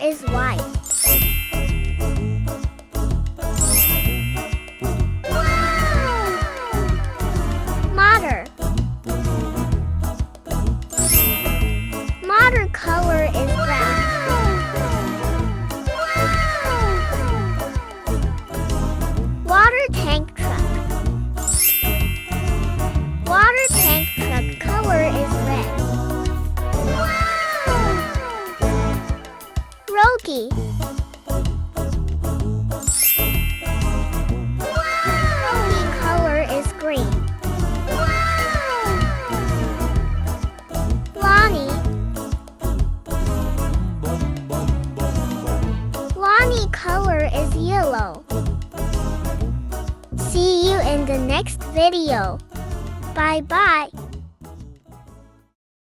is white. Motor. Motor color is brown. Water tank truck. Water tank truck color is red. Rocky. Rocky color is green. Lonnie. Lonnie color is yellow. See you in the next video. Bye bye.